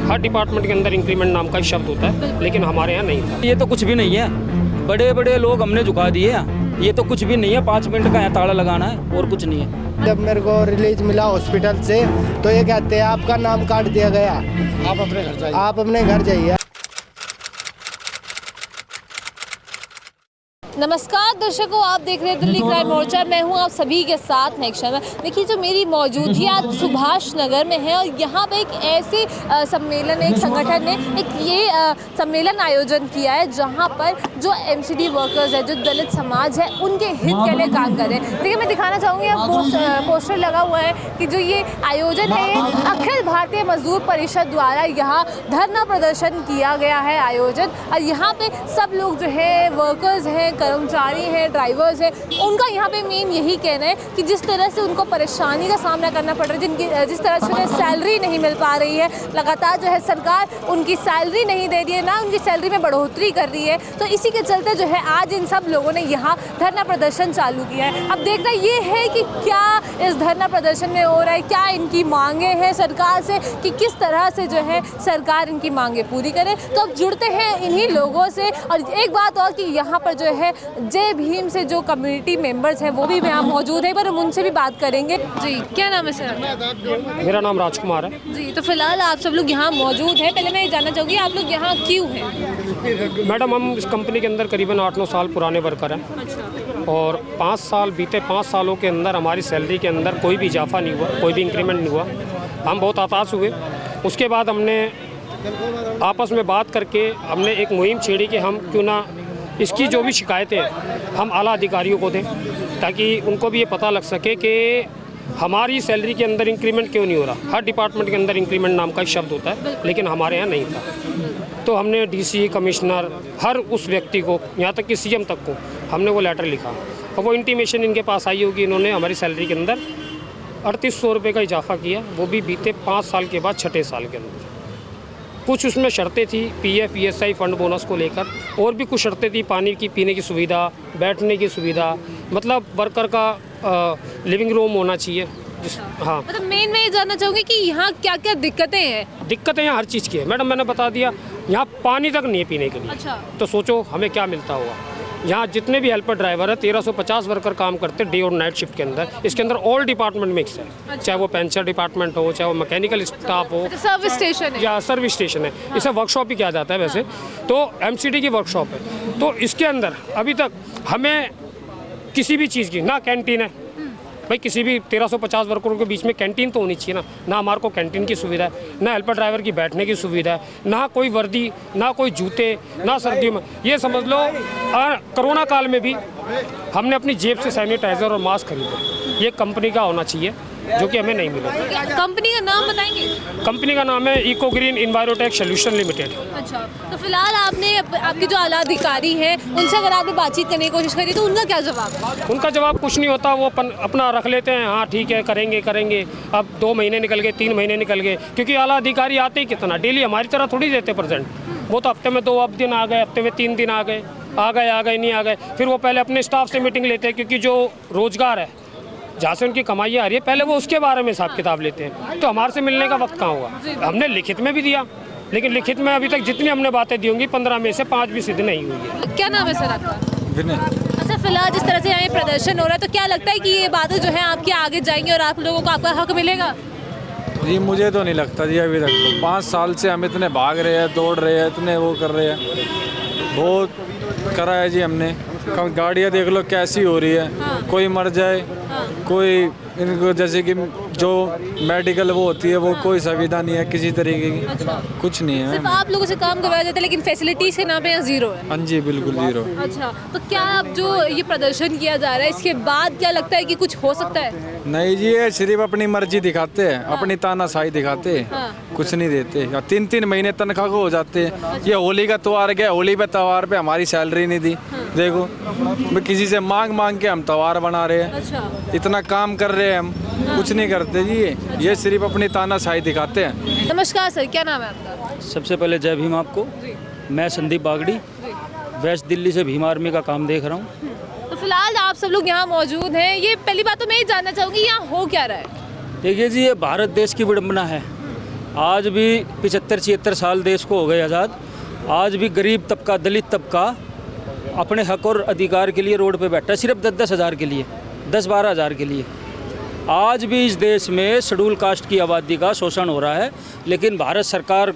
हर department के अंदर increment नाम का शब्द होता है, लेकिन हमारे यहाँ नहीं था। ये तो कुछ भी नहीं है, बड़े बड़े लोग हमने झुका दिए हैं। ये तो कुछ भी नहीं है, 5 मिनट का यहाँ ताला लगाना है और कुछ नहीं है। जब मेरे को रिलीज मिला हॉस्पिटल से तो ये कहते हैं आपका नाम काट दिया गया, आप अपने घर जाइए। नमस्कार दर्शकों, आप देख रहे हैं दिल्ली क्राइम मोर्चा। मैं हूं आप सभी के साथ नेक शर्मा। देखिए, जो मेरी मौजूदगी आज सुभाष नगर में है और यहाँ पे एक ऐसे सम्मेलन, एक संगठन ने एक ये सम्मेलन आयोजन किया है जहाँ पर जो एमसीडी वर्कर्स है, जो दलित समाज है, उनके हित के लिए काम कर रहे हैं। देखिए, मैं दिखाना चाहूँगी, अब पोस्टर लगा हुआ है कि जो ये आयोजन है ये अखिल भारतीय मजदूर परिषद द्वारा यहाँ धरना प्रदर्शन किया गया है आयोजन। और यहाँ पे सब लोग जो है वर्कर्स हैं, कर्मचारी हैं, ड्राइवर्स हैं, उनका यहाँ पे मेन यही कहना है कि जिस तरह से उनको परेशानी का सामना करना पड़ रहा है, जिस तरह से उन्हें सैलरी नहीं मिल पा रही है, लगातार जो है सरकार उनकी सैलरी नहीं दे रही है, ना उनकी सैलरी में बढ़ोतरी कर रही है, तो इसी के चलते जो है आज इन सब लोगों ने यहाँ धरना प्रदर्शन चालू किया है। अब देखना ये है कि क्या इस धरना प्रदर्शन में हो रहा है, क्या इनकी मांगे हैं सरकार से, कि किस तरह से जो है सरकार इनकी मांगे पूरी करे। तो अब जुड़ते हैं इन्हीं लोगों से। और एक बात और कि यहाँ पर जो है जय भीम से जो कम्युनिटी मेंबर्स हैं वो भी यहाँ मौजूद है, पर हम उनसे भी बात करेंगे। जी, क्या नाम है सर? मेरा नाम राजकुमार है जी, तो फिलहाल आप सब लोग यहाँ मौजूद हैं। पहले मैं ये जानना चाहूँगी, आप लोग यहाँ क्यों हैं? मैडम, हम इस कंपनी के अंदर करीबन 8-9 साल पुराने वर्कर हैं। अच्छा। और 5 साल बीते 5 सालों के अंदर हमारी सैलरी के अंदर कोई भी इजाफा नहीं हुआ, कोई भी इंक्रीमेंट नहीं हुआ। हम बहुत हताश हुए। उसके बाद हमने आपस में बात करके हमने एक मुहिम छेड़ी कि हम क्यों ना इसकी जो भी शिकायतें हम आला अधिकारियों को दें, ताकि उनको भी ये पता लग सके कि हमारी सैलरी के अंदर इंक्रीमेंट क्यों नहीं हो रहा। हर डिपार्टमेंट के अंदर इंक्रीमेंट नाम का शब्द होता है, लेकिन हमारे यहाँ नहीं था। तो हमने डीसी, कमिश्नर, हर उस व्यक्ति को, यहाँ तक कि सीएम तक को हमने वो लेटर लिखा। और वो इंटीमेशन इनके पास आई होगी, इन्होंने हमारी सैलरी के अंदर 3800 रुपये का इजाफा किया, वो भी बीते 5 साल के बाद 6ठे साल के अंदर। कुछ उसमें शर्तें थी पीएफ, ईएसआई फंड बोनस को लेकर, और भी कुछ शर्तें थी, पानी की पीने की सुविधा, बैठने की सुविधा, मतलब वर्कर का लिविंग रूम होना चाहिए। हाँ, मतलब मेन मैं ये जानना चाहूँगी कि यहाँ क्या क्या दिक्कतें हैं? दिक्कतें यहाँ हर चीज़ की है मैडम, मैंने बता दिया। यहाँ पानी तक नहीं है पीने के लिए। अच्छा। तो सोचो हमें क्या मिलता होगा। यहाँ जितने भी हेल्पर ड्राइवर है, 1350 वर्कर काम करते हैं डे और नाइट शिफ्ट के अंदर। इसके अंदर ऑल डिपार्टमेंट मिक्स है। अच्छा। चाहे वो पेंशनर डिपार्टमेंट हो, चाहे वो मैकेनिकल स्टाफ हो, सर्विस स्टेशन है या सर्विस स्टेशन है। इसे वर्कशॉप ही किया जाता है वैसे। तो एमसीडी की वर्कशॉप है। तो इसके अंदर अभी तक हमें किसी भी चीज़ की ना कैंटीन है भाई, किसी भी 1350 वर्करों के बीच में कैंटीन तो होनी चाहिए ना हमारे को कैंटीन की सुविधा है, ना हेल्पर ड्राइवर की बैठने की सुविधा है, ना कोई वर्दी, ना कोई जूते, ना सर्दियों में। ये समझ लो कोरोना काल में भी हमने अपनी जेब से सैनिटाइजर और मास्क खरीदे। ये कंपनी का होना चाहिए, जो कि हमें नहीं मिला। कंपनी का नाम बताएंगे? कंपनी का नाम है इको ग्रीन इन्वायरोटेक सोल्यूशन लिमिटेड। अच्छा, तो फिलहाल आपने आपके जो आला अधिकारी हैं उनसे अगर आपने बातचीत करने की कोशिश करी तो उनका क्या जवाब है? उनका जवाब कुछ नहीं होता, वो अपना रख लेते हैं, हाँ ठीक है करेंगे। अब 2 महीने निकल गए, 3 महीने निकल गए, क्योंकि आला अधिकारी आते ही कितना डेली हमारी तरह थोड़ी देते प्रेजेंट। वो तो हफ्ते में 2 दिन आ गए, हफ्ते में 3 दिन आ गए, नहीं आ गए। फिर वो पहले अपने स्टाफ से मीटिंग लेते हैं, क्योंकि जो रोजगार है, जहाँ से उनकी कमाई आ रही है, पहले वो उसके बारे में हिसाब किताब लेते हैं। तो हमारे से मिलने का वक्त कहाँ हुआ? हमने लिखित में भी दिया, लेकिन लिखित में अभी तक जितनी हमने बातें दी होंगी 15 में से 5 भी सिद्ध नहीं हुई है। क्या नाम है सर आपका? विनय। अच्छा, फिलहाल जिस तरह से यहाँ प्रदर्शन हो रहा है, तो क्या लगता है कि ये बातें जो है आपके आगे जाएंगी और आप लोगों को आपका हक मिलेगा? जी मुझे तो नहीं लगता जी, अभी तक तो 5 साल से हम इतने भाग रहे हैं, दौड़ रहे हैं, इतने वो कर रहे हैं, बहुत करा है जी हमने। गाड़ियाँ देख लो कैसी हो रही है। हाँ। कोई मर जाए। हाँ। कोई इनको जैसे कि जो मेडिकल वो होती है वो। हाँ। कोई सुविधा नहीं है किसी तरीके की। अच्छा। कुछ नहीं है। सिर्फ आप लोगों से काम करवाया जाता है, लेकिन फैसिलिटीज के नाम पे यहाँ जीरो है। हाँ जी, बिल्कुल जीरो। अच्छा, तो क्या अब जो ये प्रदर्शन किया जा रहा है, इसके बाद क्या लगता है कि कुछ हो सकता है? नहीं जी, ये सिर्फ अपनी मर्जी दिखाते हैं। हाँ। अपनी तानाशाही दिखाते हैं। हाँ। कुछ नहीं देते। 3-3 महीने तनख्वाह को हो जाते हैं। अच्छा। ये होली का त्योहार गया, होली पे त्योहार पे हमारी सैलरी नहीं दी। हाँ। देखो, मैं किसी से मांग के हम त्योहार बना रहे हैं। अच्छा। इतना काम कर रहे हैं हम। हाँ। कुछ नहीं करते जी, ये सिर्फ अपनी तानाशाही दिखाते हैं। नमस्कार सर, क्या नाम है आपका? सबसे पहले जय भीम आपको। मैं संदीप बागड़ी, वेस्ट दिल्ली से भीम आर्मी का काम देख रहा हूँ। तो फिलहाल आप सब लोग यहाँ मौजूद हैं, ये पहली बात तो मैं ये जानना चाहूँगी यहाँ हो क्या रहा है? देखिए जी, ये भारत देश की विडंबना है आज भी 75-76 साल देश को हो गए आज़ाद, आज भी गरीब तबका, दलित तबका अपने हक और अधिकार के लिए रोड पे बैठा है, सिर्फ 10-10 हज़ार के लिए, 10-12 हज़ार के लिए। आज भी इस देश में शेड्यूल कास्ट की आबादी का शोषण हो रहा है, लेकिन भारत सरकार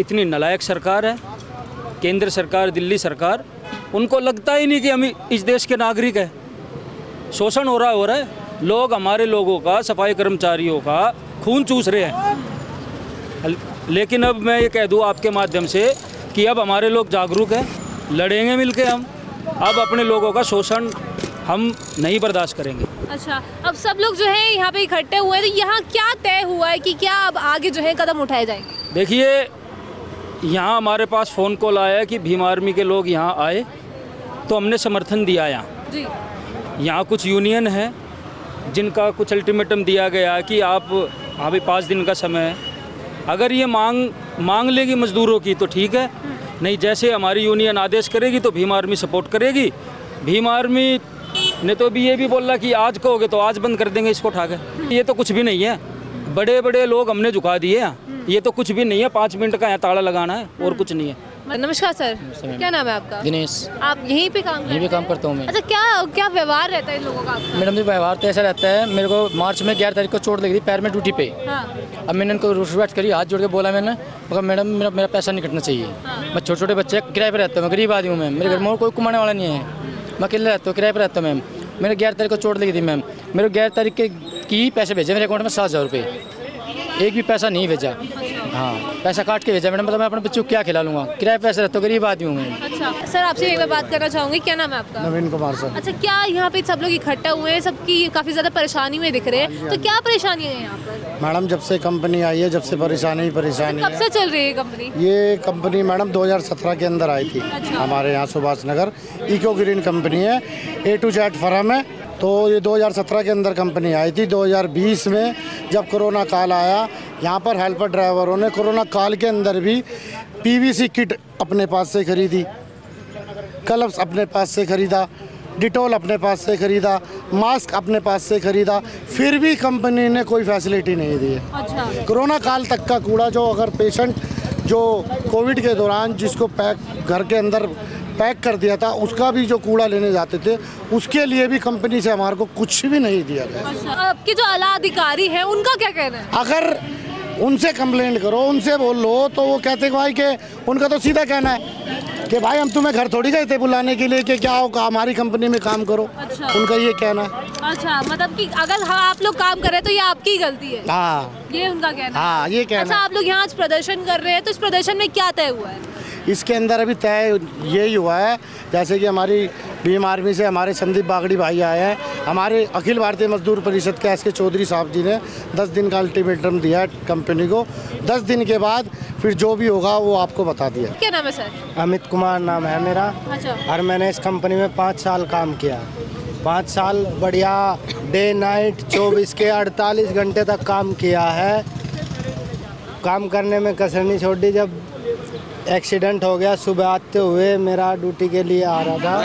इतनी नालायक सरकार है, केंद्र सरकार, दिल्ली सरकार, उनको लगता ही नहीं कि हम इस देश के नागरिक हैं। शोषण हो रहा है। लोग, हमारे लोगों का, सफाई कर्मचारियों का खून चूस रहे हैं। लेकिन अब मैं ये कह दूँ आपके माध्यम से कि अब हमारे लोग जागरूक हैं, लड़ेंगे मिलके हम। अब अपने लोगों का शोषण हम नहीं बर्दाश्त करेंगे। अच्छा, अब सब लोग जो है यहाँ पे इकट्ठे हुए हैं, तो यहाँ क्या तय हुआ है कि क्या अब आगे जो है कदम उठाए जाएंगे? देखिए, यहाँ हमारे पास फ़ोन कॉल आया है कि भीम आर्मी के लोग यहाँ आए, तो हमने समर्थन दिया यहाँ। जी। यहाँ कुछ यूनियन है जिनका कुछ अल्टीमेटम दिया गया कि आप अभी 5 दिन का समय है, अगर ये मांग लेगी मज़दूरों की तो ठीक है, नहीं जैसे हमारी यूनियन आदेश करेगी तो भीम आर्मी सपोर्ट करेगी। भीम आर्मी ने तो भी ये भी बोला कि आज कहोगे तो आज बंद कर देंगे इसको उठा के। ये तो कुछ भी नहीं है, बड़े बड़े लोग हमने झुका दिए हैं, ये तो कुछ भी नहीं है, 5 मिनट का यहाँ ताला लगाना है और कुछ नहीं है। नमस्कार सर, क्या नाम है आपका? दिनेश। आप यहीं पे काम करते हैं? काम करता हूँ मैं। अच्छा, क्या व्यवहार रहता है इन लोगों का आपका? मैडम जी, व्यवहार तो ऐसा रहता है, मेरे को मार्च में 11 तारीख को चोट लगी थी पैर में ड्यूटी पे। हाँ। अब मैंने इनको रिक्वेस्ट करी, हाथ जोड़ के बोला मैंने, मगर मैडम मेरा पैसा नहीं कटना चाहिए। मैं छोटे बच्चे किराए पर रहता हूँ, मैं गरीब आदमी हूँ मैम, मेरे घर में कोई कमाने वाला नहीं है, मैं अकेले रहता हूँ, किराए पर रहता हूँ मैम। मेरे 11 तारीख को चोट लगी थी मैम, मेरे 11 तारीख की पैसे भेजे मेरे अकाउंट में 7,000 रुपये, एक भी पैसा नहीं भेजा। हाँ, पैसा काट के भेजा मैडम, मतलब मैं अपने बच्चों को क्या खिला लूँगा, किराए पैसे रहते हो, गरीब आदमी हूँ मैं। अच्छा सर, आपसे एक बार बात करना चाहूँगी, क्या नाम है आपका? नवीन कुमार सर। अच्छा, क्या यहाँ पे सब लोग इकट्ठा हुए हैं, सबकी काफ़ी ज़्यादा परेशानी में दिख रहे हैं, तो क्या परेशानी है यहाँ पर? मैडम, जब से कंपनी आई है, जब से परेशानी कब है। से चल रही है कंपनी? ये कंपनी मैडम 2017 के अंदर आई थी। अच्छा। हमारे यहाँ Subhash Nagar eco green company है, A to Z फर्म है। तो ये 2017 के अंदर कंपनी आई थी। 2020 में जब कोरोना काल आया, यहाँ पर हेल्पर ड्राइवरों ने कोरोना काल के अंदर भी PVC किट अपने पास से खरीदी, ग्लव्स अपने पास से खरीदा, डिटॉल अपने पास से खरीदा, मास्क अपने पास से खरीदा, फिर भी कंपनी ने कोई फैसिलिटी नहीं दी है। अच्छा। कोरोना काल तक का कूड़ा, जो अगर पेशेंट जो कोविड के दौरान जिसको पैक घर के अंदर पैक कर दिया था, उसका भी जो कूड़ा लेने जाते थे, उसके लिए भी कंपनी से हमारे को कुछ भी नहीं दिया गया। अच्छा, आपके जो आला अधिकारी हैं उनका क्या कहना है? अगर उनसे कंप्लेंट करो, उनसे बोल लो, तो वो कहते हैं भाई कि उनका तो सीधा कहना है कि भाई हम तुम्हें घर थोड़ी गए थे बुलाने के लिए कि क्या हो, हमारी कंपनी में काम करो। अच्छा। उनका ये कहना है। अच्छा, मतलब कि अगर आप लोग काम कर रहे हैं तो ये आपकी गलती है? हाँ, ये उनका कहना है। हाँ, ये कहना अच्छा, है। आप लोग यहाँ आज प्रदर्शन कर रहे हैं, तो इस प्रदर्शन में क्या तय हुआ है? इसके अंदर अभी तय यही हुआ है, जैसे कि हमारी भीम आर्मी से हमारे संदीप बागड़ी भाई आए हैं, हमारे अखिल भारतीय मजदूर परिषद के SK चौधरी साहब जी ने 10 दिन का अल्टीमेटम दिया है कंपनी को। 10 दिन के बाद फिर जो भी होगा वो आपको बता दिया। क्या नाम है सर? अमित कुमार नाम है मेरा। अच्छा। और मैंने इस कंपनी में 5 साल काम किया। 5 साल बढ़िया डे नाइट 24 के 48 घंटे तक काम किया है। काम करने में कसर नहीं छोड़ी। जब एक्सीडेंट हो गया, सुबह आते हुए मेरा ड्यूटी के लिए आ रहा था,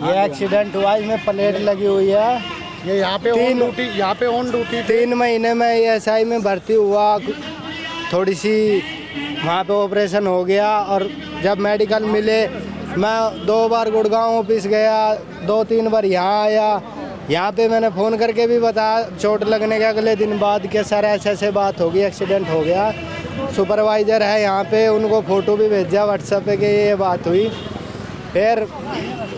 ये एक्सीडेंट हुआ, इसमें प्लेट लगी हुई है, ये यहाँ पे ऑन ड्यूटी 3 महीने में ESI में भर्ती हुआ, थोड़ी सी वहाँ पे ऑपरेशन हो गया। और जब मेडिकल मिले, मैं 2 बार गुड़गांव ऑफिस गया, 2-3 बार यहाँ आया। यहाँ पे मैंने फ़ोन करके भी बताया चोट लगने के अगले दिन बाद कि सर ऐसे बात होगी, एक्सीडेंट हो गया। सुपरवाइज़र है यहाँ पे, उनको फ़ोटो भी भेजा व्हाट्सएप पे कि ये बात हुई। फिर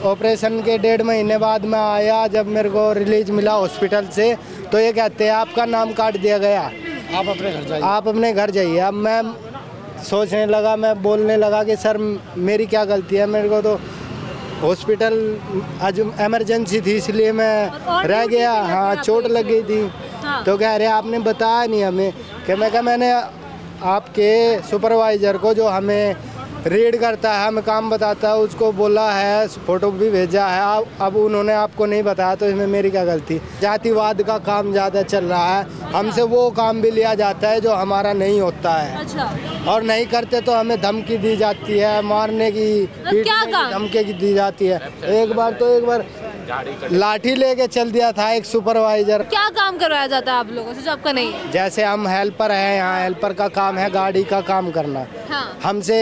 ऑपरेशन के 1.5 महीने बाद मैं आया, जब मेरे को रिलीज मिला हॉस्पिटल से, तो ये कहते हैं आपका नाम काट दिया गया, आप अपने घर जाइए। अब मैं सोचने लगा, मैं बोलने लगा कि सर मेरी क्या गलती है, मेरे को तो हॉस्पिटल आज इमरजेंसी थी इसलिए मैं रह गया। हाँ, चोट लग गई थी। तो कह रहे आपने बताया नहीं हमें। कि मैं कहा मैंने आपके सुपरवाइज़र को जो हमें रीड करता है, हमें काम बताता है, उसको बोला है, फ़ोटो भी भेजा है। अब उन्होंने आपको नहीं बताया, तो इसमें मेरी क्या गलती? जातिवाद का काम ज़्यादा चल रहा है, हमसे वो काम भी लिया जाता है जो हमारा नहीं होता है। अच्छा। और नहीं करते तो हमें धमकी दी जाती है, मारने की, क्या काम? धमकी दी जाती है। एक बार लाठी लेके चल दिया था एक सुपरवाइजर। क्या काम करवाया जाता है आप लोगों से जो आपका नहीं है? जैसे हम हेल्पर हैं, यहाँ हेल्पर का काम है गाड़ी का काम करना। हाँ। हमसे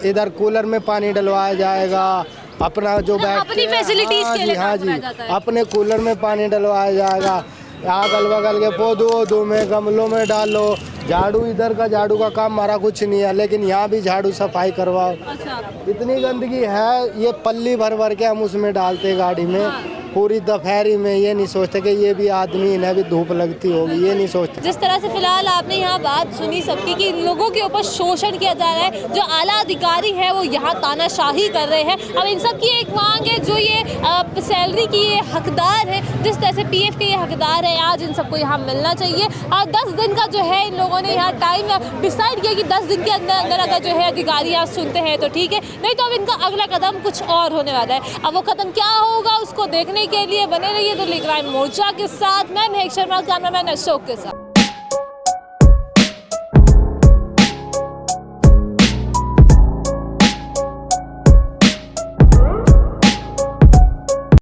इधर कूलर में पानी डलवाया जाएगा, अपना जो बैग अपनी facilities के लिए हाँ काम जी, कराया जाता है। अपने कूलर में पानी डलवाया जाएगा, अगल बगल के पौधों में गमलों में डालो। झाड़ू, इधर का झाड़ू का काम हमारा कुछ नहीं है, लेकिन यहाँ भी झाड़ू सफाई करवाओ। अच्छा। इतनी गंदगी है, ये पल्ली भर भर के हम उसमें डालते गाड़ी में पूरी दोपहरी में। ये नहीं सोचते कि ये भी आदमी, इन्हें भी धूप लगती होगी, ये नहीं सोचते। जिस तरह से फिलहाल आपने यहाँ बात सुनी सबकी कि लोगों के ऊपर शोषण किया जा रहा है, जो आला अधिकारी है वो यहाँ तानाशाही कर रहे हैं। अब इन सब की एक मांग है, जो ये सैलरी की ये हकदार है, जिस तरह से पीएफ के ये हकदार है, आज इन सबको यहाँ मिलना चाहिए। और 10 दिन का जो है इन लोगों ने यहाँ टाइम डिसाइड किया कि 10 दिन के अंदर अंदर अगर जो है अधिकारी यहाँ सुनते हैं तो ठीक है, नहीं तो अब इनका अगला कदम कुछ और होने वाला है। अब वो कदम क्या होगा उसको देखने के लिए बने रहिए दिल्ली क्राइम मोर्चा के साथ। मैं महक शर्मा, कैमरामैन अशोक के साथ।